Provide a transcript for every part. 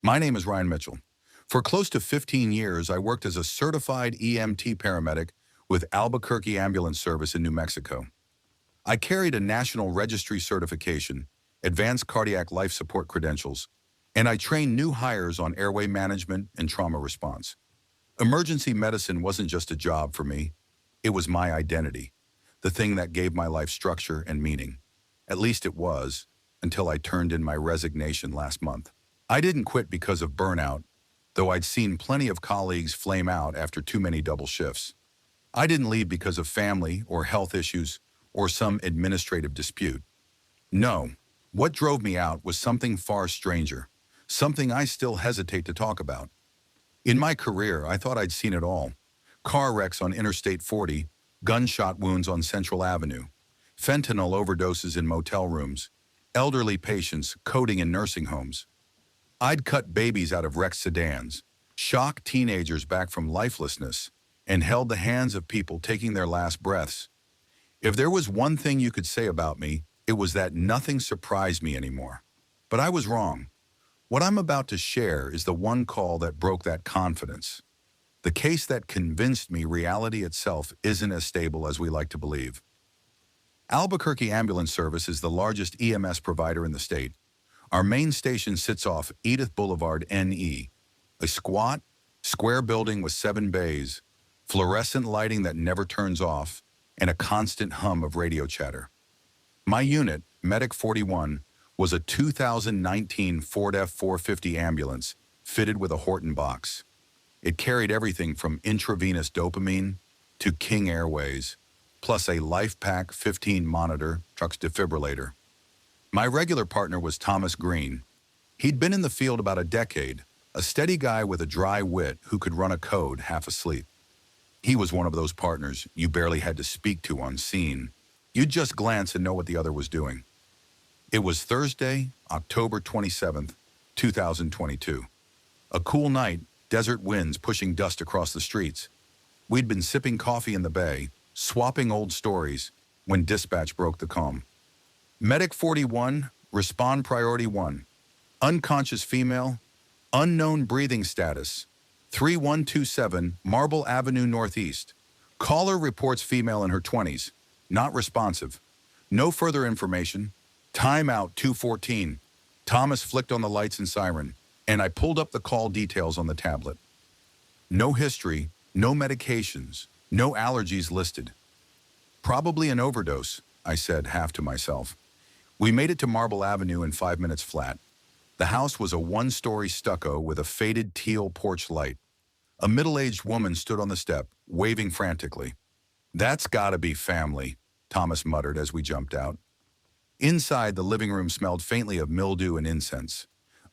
My name is Ryan Mitchell. For close to 15 years, I worked as a certified EMT-Paramedic with Albuquerque Ambulance Service in New Mexico. I carried a national registry certification, advanced cardiac life support credentials, and I trained new hires on airway management and trauma response. Emergency medicine wasn't just a job for me. It was my identity, the thing that gave my life structure and meaning. At least it was, until I turned in my resignation last month. I didn't quit because of burnout, though I'd seen plenty of colleagues flame out after too many double shifts. I didn't leave because of family or health issues or some administrative dispute. No, what drove me out was something far stranger, something I still hesitate to talk about. In my career, I thought I'd seen it all. Car wrecks on Interstate 40, gunshot wounds on Central Avenue, fentanyl overdoses in motel rooms, elderly patients coding in nursing homes. I'd cut babies out of wrecked sedans, shocked teenagers back from lifelessness, and held the hands of people taking their last breaths. If there was one thing you could say about me, it was that nothing surprised me anymore. But I was wrong. What I'm about to share is the one call that broke that confidence. The case that convinced me reality itself isn't as stable as we like to believe. Albuquerque Ambulance Service is the largest EMS provider in the state. Our main station sits off Edith Boulevard NE, a squat, square building with 7 bays, fluorescent lighting that never turns off, and a constant hum of radio chatter. My unit, Medic 41, was a 2019 Ford F-450 ambulance fitted with a Horton box. It carried everything from intravenous dopamine to King Airways, plus a LifePak 15 monitor, truck's defibrillator. My regular partner was Thomas Green. He'd been in the field about a decade, a steady guy with a dry wit who could run a code half asleep. He was one of those partners you barely had to speak to on scene. You'd just glance and know what the other was doing. It was Thursday, October 27th, 2022. A cool night, desert winds pushing dust across the streets. We'd been sipping coffee in the bay, swapping old stories, when dispatch broke the calm. Medic 41, respond priority 1. Unconscious female, unknown breathing status, 3127 Marble Avenue Northeast. Caller reports female in her 20s, not responsive. No further information. Timeout 214. Thomas flicked on the lights and siren, and I pulled up the call details on the tablet. No history, no medications, no allergies listed. Probably an overdose, I said, half to myself. We made it to Marble Avenue in 5 minutes flat. The house was a 1-story stucco with a faded teal porch light. A middle-aged woman stood on the step, waving frantically. "That's gotta be family," Thomas muttered as we jumped out. Inside, the living room smelled faintly of mildew and incense.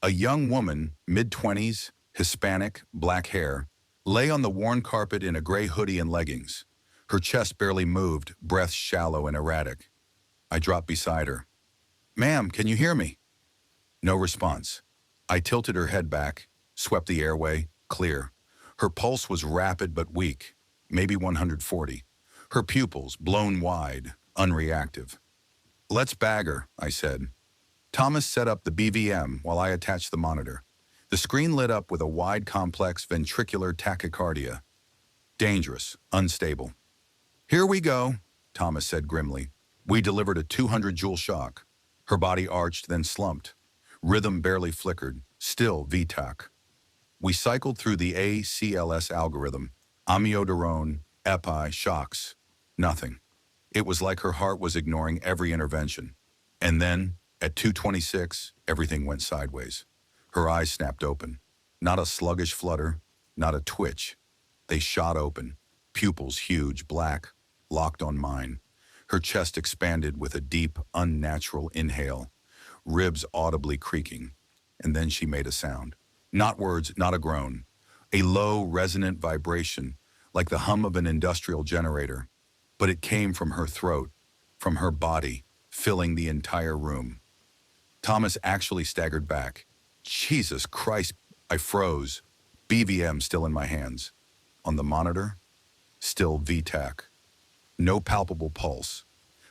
A young woman, mid-20s, Hispanic, black hair, lay on the worn carpet in a gray hoodie and leggings. Her chest barely moved, breath shallow and erratic. I dropped beside her. "Ma'am, can you hear me?" No response. I tilted her head back, swept the airway, clear. Her pulse was rapid but weak, maybe 140. Her pupils, blown wide, unreactive. "Let's bag her," I said. Thomas set up the BVM while I attached the monitor. The screen lit up with a wide, complex ventricular tachycardia. Dangerous, unstable. "Here we go," Thomas said grimly. We delivered a 200-joule shock. Her body arched, then slumped. Rhythm barely flickered, still VTAC. We cycled through the ACLS algorithm, amiodarone, epi, shocks. Nothing. It was like her heart was ignoring every intervention. And then, at 2:26, everything went sideways. Her eyes snapped open. Not a sluggish flutter, not a twitch. They shot open, pupils huge, black, locked on mine. Her chest expanded with a deep, unnatural inhale, ribs audibly creaking. And then she made a sound. Not words, not a groan. A low, resonant vibration, like the hum of an industrial generator. But it came from her throat, from her body, filling the entire room. Thomas actually staggered back. Jesus Christ, I froze. BVM still in my hands. On the monitor, still VTAC. No palpable pulse.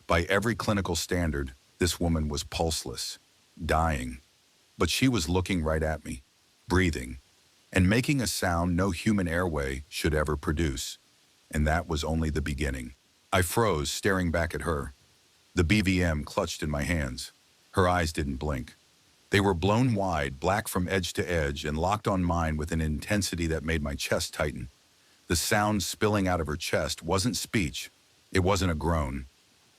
By every clinical standard, this woman was pulseless, dying. But she was looking right at me. breathing, and making a sound no human airway should ever produce. And that was only the beginning. I froze, staring back at her. The BVM clutched in my hands. Her eyes didn't blink. They were blown wide, black from edge to edge, and locked on mine with an intensity that made my chest tighten. The sound spilling out of her chest wasn't speech. It wasn't a groan.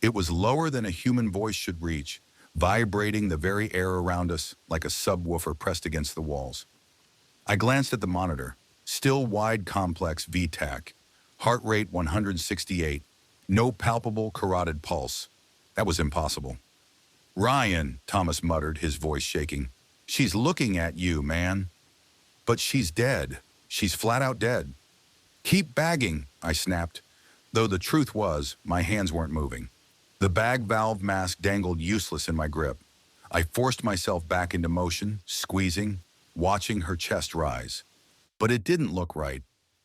It was lower than a human voice should reach, vibrating the very air around us like a subwoofer pressed against the walls. I glanced at the monitor. Still wide complex VTAC. Heart rate 168. No palpable carotid pulse. That was impossible. "Ryan," Thomas muttered, his voice shaking. "She's looking at you, man." "But she's dead. She's flat out dead." "Keep bagging," I snapped, though the truth was my hands weren't moving. The bag valve mask dangled useless in my grip. I forced myself back into motion, squeezing, watching her chest rise. But it didn't look right.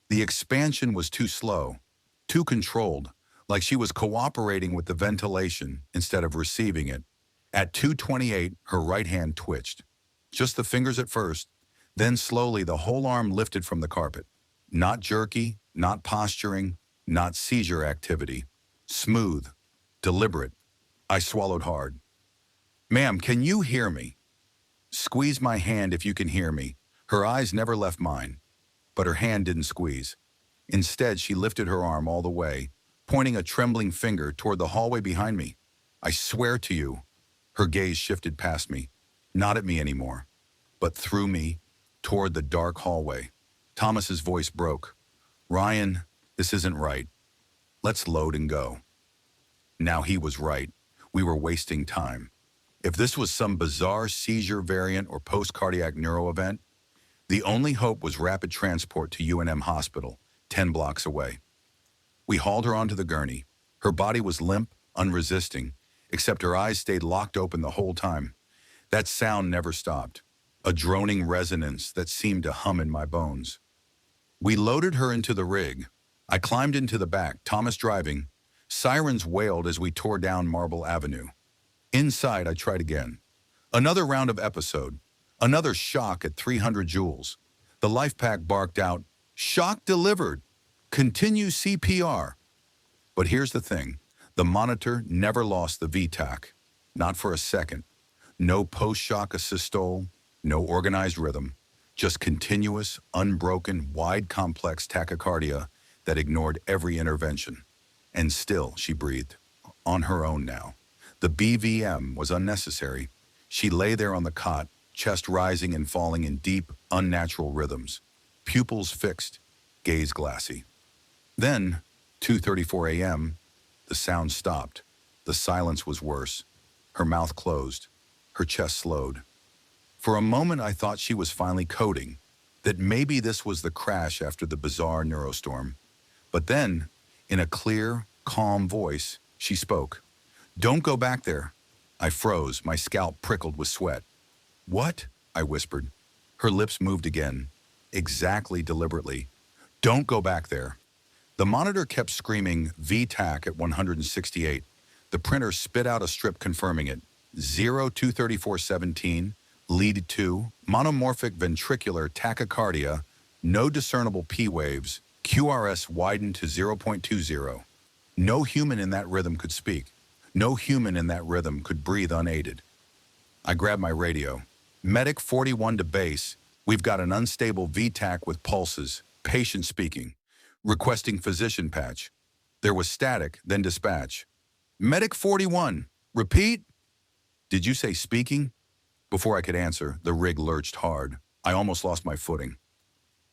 The expansion was too slow, too controlled, like she was cooperating with the ventilation instead of receiving it. At 2:28, her right hand twitched. Just the fingers at first, then slowly the whole arm lifted from the carpet. Not jerky, not posturing, not seizure activity. Smooth, deliberate. I swallowed hard. "Ma'am, can you hear me?" "Squeeze my hand if you can hear me." Her eyes never left mine, but her hand didn't squeeze. Instead, she lifted her arm all the way, pointing a trembling finger toward the hallway behind me. "I swear to you." Her gaze shifted past me, not at me anymore, but through me, toward the dark hallway. Thomas's voice broke. "Ryan, this isn't right. Let's load and go." Now he was right. We were wasting time. If this was some bizarre seizure variant or post-cardiac neuro event, the only hope was rapid transport to UNM Hospital, 10 blocks away. We hauled her onto the gurney. Her body was limp, unresisting, except her eyes stayed locked open the whole time. That sound never stopped, a droning resonance that seemed to hum in my bones. We loaded her into the rig. I climbed into the back, Thomas driving. Sirens wailed as we tore down Marble Avenue. Inside, I tried again. Another round of episode. Another shock at 300 joules. The life pack barked out, "Shock delivered. Continue CPR." But here's the thing. The monitor never lost the VTAC. Not for a second. No post-shock asystole, no organized rhythm. Just continuous, unbroken, wide complex tachycardia that ignored every intervention. And still, she breathed. On her own now. The BVM was unnecessary. She lay there on the cot, chest rising and falling in deep, unnatural rhythms. Pupils fixed, gaze glassy. Then, 2:34 a.m., the sound stopped. The silence was worse. Her mouth closed. Her chest slowed. For a moment, I thought she was finally coding, that maybe this was the crash after the bizarre neurostorm. But then, in a clear, calm voice, she spoke. "Don't go back there." I froze, my scalp prickled with sweat. "What?" I whispered. Her lips moved again, exactly deliberately. "Don't go back there." The monitor kept screaming VTAC at 168. The printer spit out a strip confirming it. 023417, lead 2, monomorphic ventricular tachycardia, no discernible P waves, QRS widened to 0.20. No human in that rhythm could speak. No human in that rhythm could breathe unaided. I grabbed my radio. "Medic 41 to base. We've got an unstable VTAC with pulses. Patient speaking. Requesting physician patch." There was static, then dispatch. "Medic 41. Repeat." "Did you say speaking?" Before I could answer, the rig lurched hard. I almost lost my footing.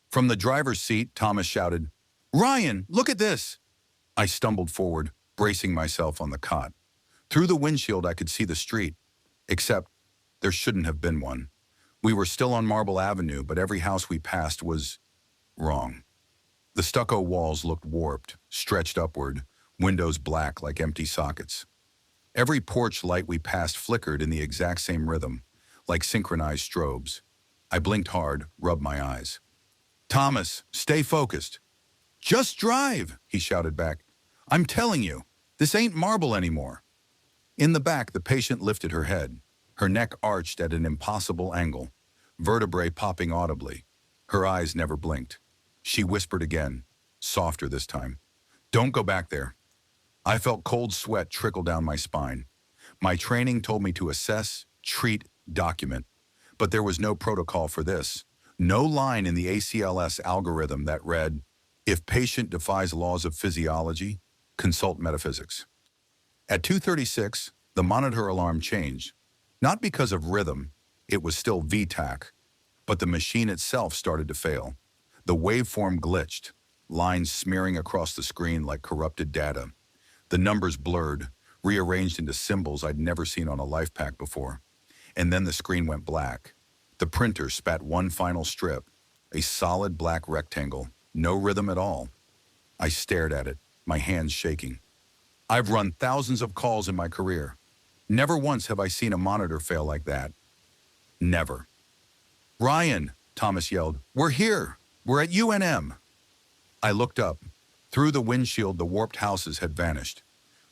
From the driver's seat, Thomas shouted, "Ryan, look at this!" I stumbled forward, bracing myself on the cot. Through the windshield, I could see the street, except there shouldn't have been one. We were still on Marble Avenue, but every house we passed was wrong. The stucco walls looked warped, stretched upward, windows black like empty sockets. Every porch light we passed flickered in the exact same rhythm, like synchronized strobes. I blinked hard, rubbed my eyes. "Thomas, stay focused." "Just drive," he shouted back. "I'm telling you, this ain't Marble anymore." In the back, the patient lifted her head. Her neck arched at an impossible angle. vertebrae popping audibly. Her eyes never blinked. She whispered again, softer this time. "Don't go back there." I felt cold sweat trickle down my spine. My training told me to assess, treat, document. But there was no protocol for this. No line in the ACLS algorithm that read, "If patient defies laws of physiology, consult metaphysics." At 2:36, the monitor alarm changed. Not because of rhythm, it was still VTAC, but the machine itself started to fail. The waveform glitched, lines smearing across the screen like corrupted data. The numbers blurred, rearranged into symbols I'd never seen on a life pack before. And then the screen went black. The printer spat one final strip, a solid black rectangle, no rhythm at all. I stared at it, my hands shaking. I've run thousands of calls in my career. Never once have I seen a monitor fail like that. Never. "Ryan," Thomas yelled, "we're here. We're at UNM." I looked up. Through the windshield, the warped houses had vanished.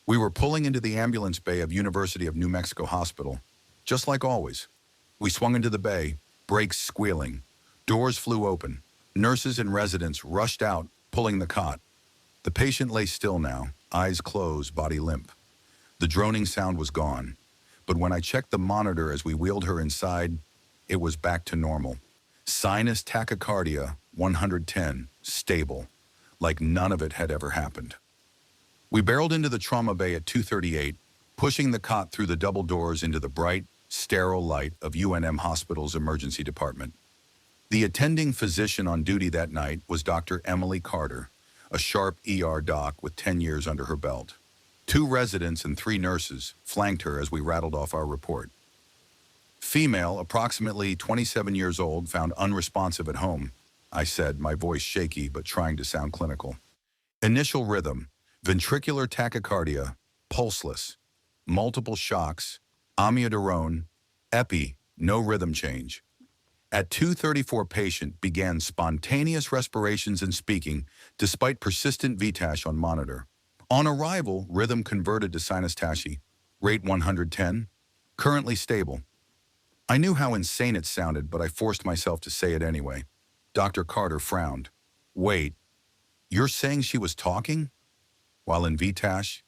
We were pulling into the ambulance bay of University of New Mexico Hospital, just like always. We swung into the bay, brakes squealing. Doors flew open. Nurses and residents rushed out, pulling the cot. The patient lay still now, eyes closed, body limp. The droning sound was gone, but when I checked the monitor as we wheeled her inside, it was back to normal. Sinus tachycardia, 110, stable, like none of it had ever happened. We barreled into the trauma bay at 2:38, pushing the cot through the double doors into the bright, sterile light of UNM Hospital's emergency department. The attending physician on duty that night was Dr. Emily Carter, a sharp ER doc with 10 years under her belt. 2 residents and 3 nurses flanked her as we rattled off our report. "Female, approximately 27 years old, found unresponsive at home," I said, my voice shaky but trying to sound clinical. "Initial rhythm, ventricular tachycardia, pulseless, multiple shocks, amiodarone, epi, no rhythm change." At 2:34, patient began spontaneous respirations and speaking despite persistent VTACH on monitor. On arrival, rhythm converted to sinus tachy, rate 110, currently stable. I knew how insane it sounded, but I forced myself to say it anyway. Dr. Carter frowned. "Wait, you're saying she was talking? While in VTACH?"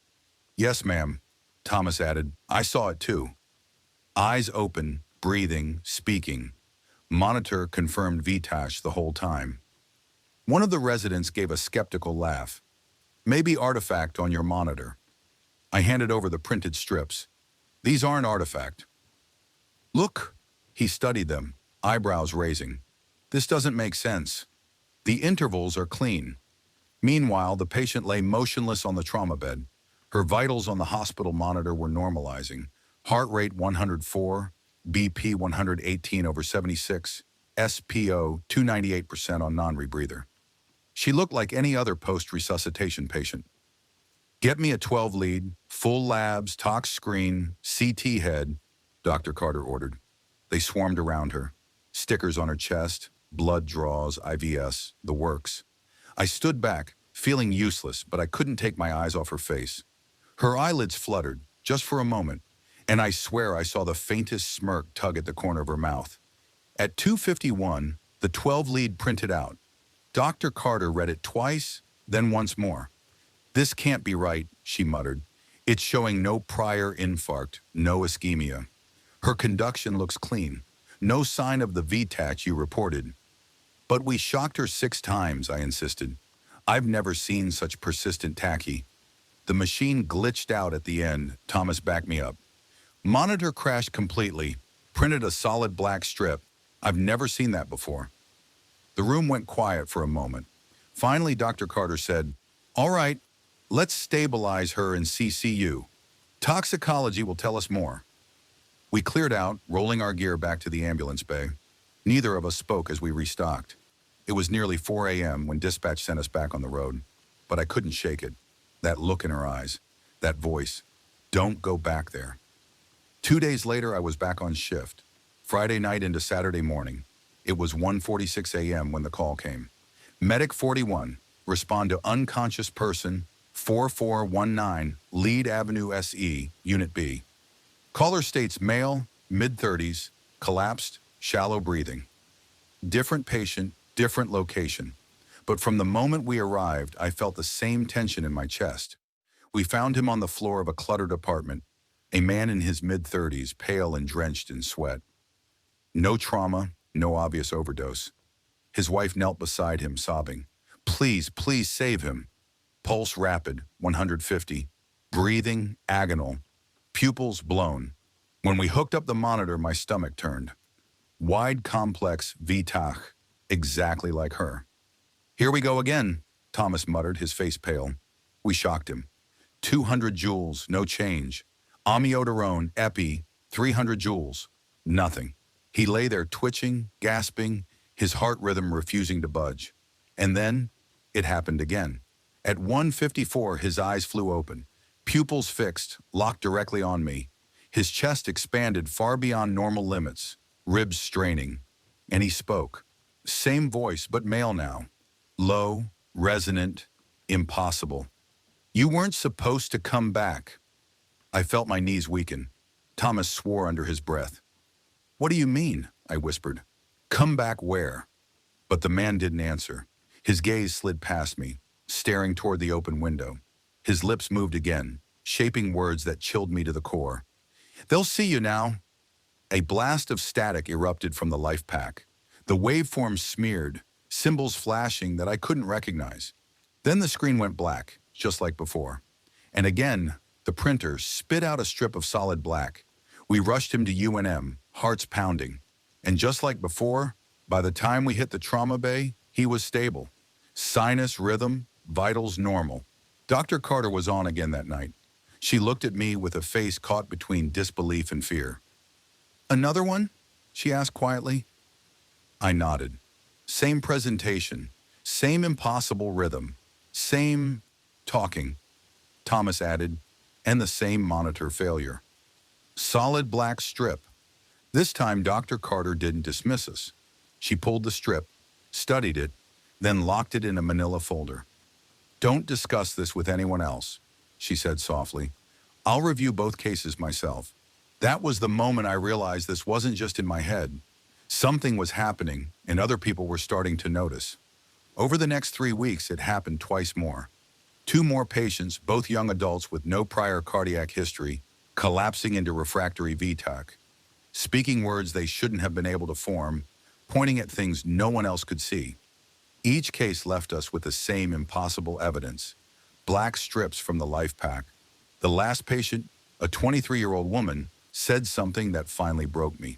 "Yes, ma'am," Thomas added. "I saw it too. Eyes open, breathing, speaking. Monitor confirmed VTACH the whole time." One of the residents gave a skeptical laugh. "Maybe artifact on your monitor." I handed over the printed strips. "These aren't artifact." "Look," he studied them, eyebrows raising. "This doesn't make sense. The intervals are clean." Meanwhile, the patient lay motionless on the trauma bed. Her vitals on the hospital monitor were normalizing. Heart rate 104, BP 118/76, SPO 298% on non-rebreather. She looked like any other post-resuscitation patient. "Get me a 12 lead, full labs, tox screen, CT head," Dr. Carter ordered. They swarmed around her. Stickers on her chest, blood draws, IVS, the works. I stood back, feeling useless, but I couldn't take my eyes off her face. Her eyelids fluttered, just for a moment, and I swear I saw the faintest smirk tug at the corner of her mouth. At 2:51, the 12 lead printed out. Dr. Carter read it twice, then once more. "This can't be right," she muttered. "It's showing no prior infarct, no ischemia. Her conduction looks clean. No sign of the VTACH you reported." "But we shocked her 6 times, I insisted. "I've never seen such persistent tachy." "The machine glitched out at the end," Thomas backed me up. "Monitor crashed completely, printed a solid black strip. I've never seen that before." The room went quiet for a moment. Finally, Dr. Carter said, "All right, let's stabilize her in CCU. Toxicology will tell us more." We cleared out, rolling our gear back to the ambulance bay. Neither of us spoke as we restocked. It was nearly 4 a.m. when dispatch sent us back on the road. But I couldn't shake it. That look in her eyes. That voice. "Don't go back there." 2 days later, I was back on shift. Friday night into Saturday morning. It was 1:46 a.m. when the call came. "Medic 41, respond to unconscious person, 4419, Lead Avenue SE, Unit B. Caller states male, mid-30s, collapsed, shallow breathing. Different patient, different location. But from the moment we arrived, I felt the same tension in my chest. We found him on the floor of a cluttered apartment, a man in his mid-30s, pale and drenched in sweat. No trauma, no obvious overdose. His wife knelt beside him, sobbing. Please, please save him. Pulse rapid, 150. Breathing, agonal. Pupils blown. When we hooked up the monitor, my stomach turned. Wide, complex V-tach, exactly like her. Here we go again, Thomas muttered, his face pale. We shocked him. 200 joules, no change. Amiodarone, epi, 300 joules. Nothing. He lay there twitching, gasping, his heart rhythm refusing to budge. And then, it happened again. At 1:54, his eyes flew open, pupils fixed, locked directly on me. His chest expanded far beyond normal limits, ribs straining. And he spoke. Same voice, but male now. Low, resonant, impossible. You weren't supposed to come back. I felt my knees weaken. Thomas swore under his breath. What do you mean? I whispered. Come back where? But the man didn't answer. His gaze slid past me, staring toward the open window. His lips moved again, shaping words that chilled me to the core. They'll see you now. A blast of static erupted from the life pack. The waveform smeared, symbols flashing that I couldn't recognize. Then the screen went black, just like before. And again, the printer spit out a strip of solid black. We rushed him to UNM, hearts pounding. And just like before, by the time we hit the trauma bay, he was stable. Sinus rhythm, vitals normal. Dr. Carter was on again that night. She looked at me with a face caught between disbelief and fear. Another one? She asked quietly. I nodded. Same presentation, same impossible rhythm, same talking, Thomas added, and the same monitor failure. Solid black strip. This time Dr. Carter didn't dismiss us. She pulled the strip, studied it, then locked it in a manila folder. Don't discuss this with anyone else, she said softly. I'll review both cases myself. That was the moment I realized this wasn't just in my head. Something was happening, and other people were starting to notice. Over the next 3 weeks, it happened twice more. 2 more patients, both young adults with no prior cardiac history, collapsing into refractory V-tach, speaking words they shouldn't have been able to form, pointing at things no one else could see. Each case left us with the same impossible evidence. Black strips from the life pack. The last patient, a 23-year-old woman, said something that finally broke me.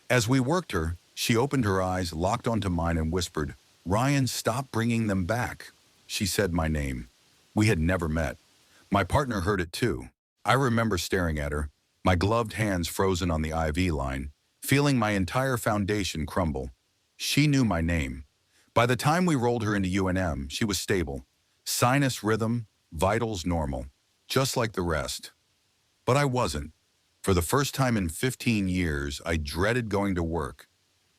As we worked her, she opened her eyes, locked onto mine, and whispered, Ryan, stop bringing them back. She said my name. We had never met. My partner heard it too. I remember staring at her, my gloved hands frozen on the IV line, feeling my entire foundation crumble. She knew my name. By the time we rolled her into UNM, she was stable. Sinus rhythm, vitals normal, just like the rest. But I wasn't. For the first time in 15 years, I dreaded going to work.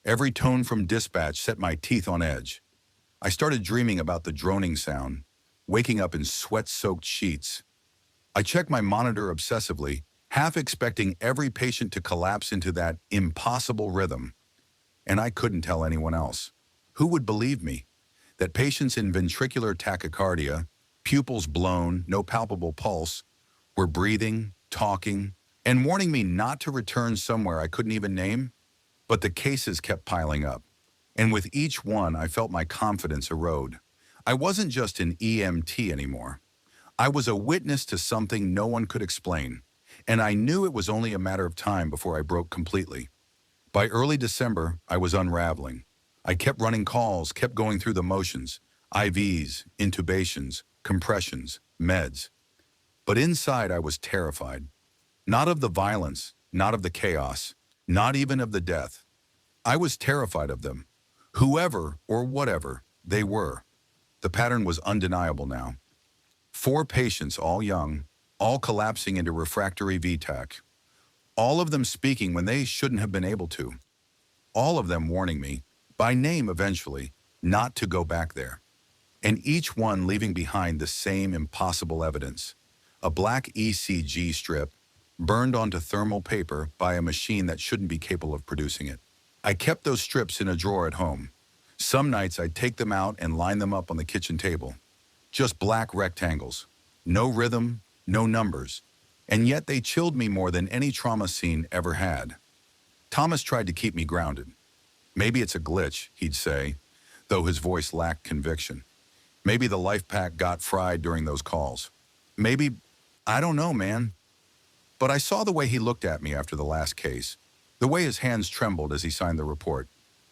Every tone from dispatch set my teeth on edge. I started dreaming about the droning sound, waking up in sweat-soaked sheets. I checked my monitor obsessively, half expecting every patient to collapse into that impossible rhythm. And I couldn't tell anyone else. Who would believe me? That patients in ventricular tachycardia, pupils blown, no palpable pulse, were breathing, talking, and warning me not to return somewhere I couldn't even name? But the cases kept piling up. And with each one, I felt my confidence erode. I wasn't just an EMT anymore. I was a witness to something no one could explain. And I knew it was only a matter of time before I broke completely. By early December, I was unraveling. I kept running calls, kept going through the motions, IVs, intubations, compressions, meds. But inside I was terrified. Not of the violence, not of the chaos, not even of the death. I was terrified of them. Whoever or whatever they were. The pattern was undeniable now. 4 patients, all young, all collapsing into refractory V-tach. All of them speaking when they shouldn't have been able to. All of them warning me, by name eventually, not to go back there. And each one leaving behind the same impossible evidence. A black ECG strip, burned onto thermal paper by a machine that shouldn't be capable of producing it. I kept those strips in a drawer at home. Some nights I'd take them out and line them up on the kitchen table. Just black rectangles. No rhythm, no numbers. And yet they chilled me more than any trauma scene ever had. Thomas tried to keep me grounded. Maybe it's a glitch, he'd say, though his voice lacked conviction. Maybe the life pack got fried during those calls. Maybe, I don't know, man. But I saw the way he looked at me after the last case, the way his hands trembled as he signed the report.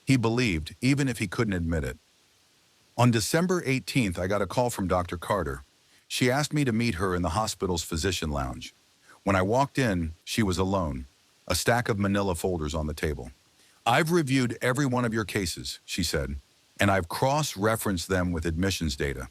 He believed, even if he couldn't admit it. On December 18th, I got a call from Dr. Carter. She asked me to meet her in the hospital's physician lounge. When I walked in, she was alone, a stack of manila folders on the table. "I've reviewed every one of your cases," she said, "and I've cross-referenced them with admissions data.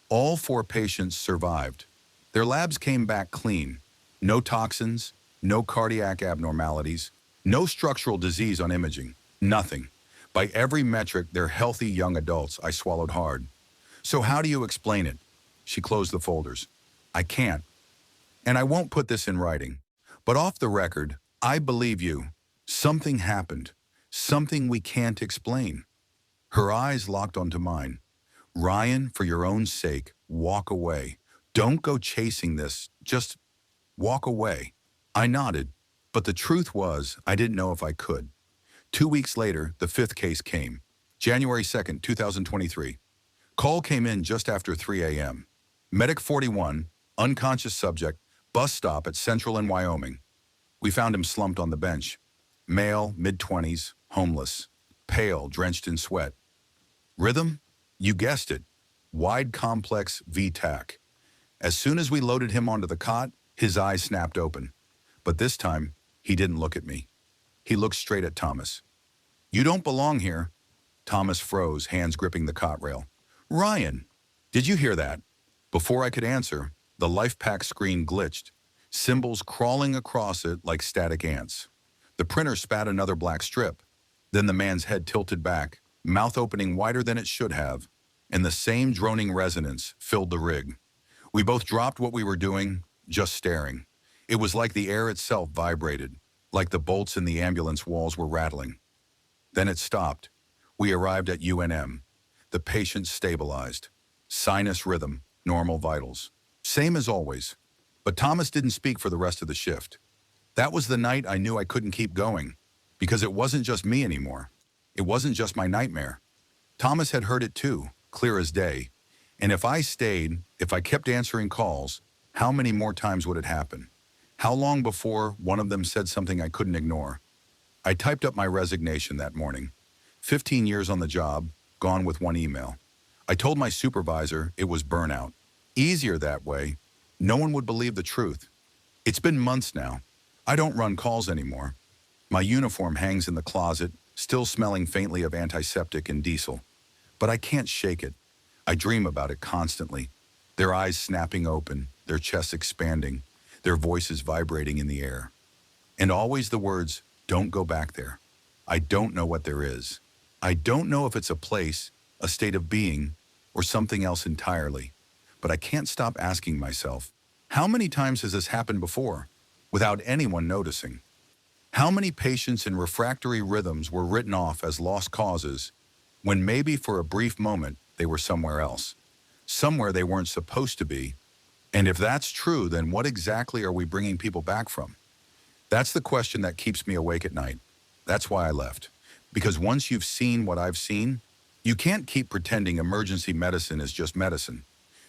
All 4 patients survived. Their labs came back clean. No toxins, no cardiac abnormalities, no structural disease on imaging, nothing. By every metric, they're healthy young adults." I swallowed hard. "So how do you explain it?" She closed the folders. "I can't. And I won't put this in writing. But off the record, I believe you. Something happened. Something we can't explain." Her eyes locked onto mine. "Ryan, for your own sake, walk away. Don't go chasing this. Just walk away." I nodded, but the truth was I didn't know if I could. 2 weeks later, the 5th case came. January 2nd, 2023. Call came in just after 3 a.m. Medic 41, unconscious subject, bus stop at Central in Wyoming. We found him slumped on the bench. Male, mid-20s, homeless, pale, drenched in sweat. Rhythm? You guessed it. Wide complex V-tach. As soon as we loaded him onto the cot, his eyes snapped open. But this time, he didn't look at me. He looked straight at Thomas. "You don't belong here." Thomas froze, hands gripping the cot rail. "Ryan, did you hear that?" Before I could answer, the life pack screen glitched, symbols crawling across it like static ants. The printer spat another black strip. Then the man's head tilted back, mouth opening wider than it should have, and the same droning resonance filled the rig. We both dropped what we were doing, just staring. It was like the air itself vibrated, like the bolts in the ambulance walls were rattling. Then it stopped. We arrived at UNM. The patient stabilized. Sinus rhythm, normal vitals. Same as always. But Thomas didn't speak for the rest of the shift. That was the night I knew I couldn't keep going, because it wasn't just me anymore. It wasn't just my nightmare. Thomas had heard it too, clear as day. And if I stayed, if I kept answering calls, how many more times would it happen? How long before one of them said something I couldn't ignore? I typed up my resignation that morning. 15 years on the job, gone with one email. I told my supervisor it was burnout. Easier that way. No one would believe the truth. It's been months now. I don't run calls anymore. My uniform hangs in the closet, still smelling faintly of antiseptic and diesel. But I can't shake it. I dream about it constantly. Their eyes snapping open, their chests expanding, their voices vibrating in the air. And always the words, "Don't go back there." I don't know what there is. I don't know if it's a place, a state of being, or something else entirely. But I can't stop asking myself, how many times has this happened before, without anyone noticing? How many patients in refractory rhythms were written off as lost causes, when maybe for a brief moment they were somewhere else, somewhere they weren't supposed to be? And if that's true, then what exactly are we bringing people back from? That's the question that keeps me awake at night. That's why I left. Because once you've seen what I've seen, you can't keep pretending emergency medicine is just medicine.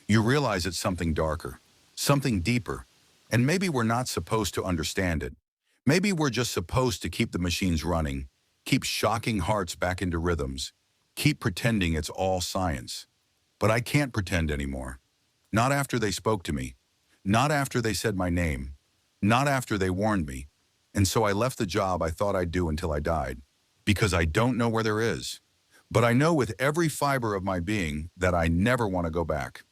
You realize it's something darker, something deeper, and maybe we're not supposed to understand it. Maybe we're just supposed to keep the machines running, keep shocking hearts back into rhythms, keep pretending it's all science. But I can't pretend anymore. Not after they spoke to me. Not after they said my name. Not after they warned me. And so I left the job I thought I'd do until I died. Because I don't know where there is. But I know with every fiber of my being that I never want to go back.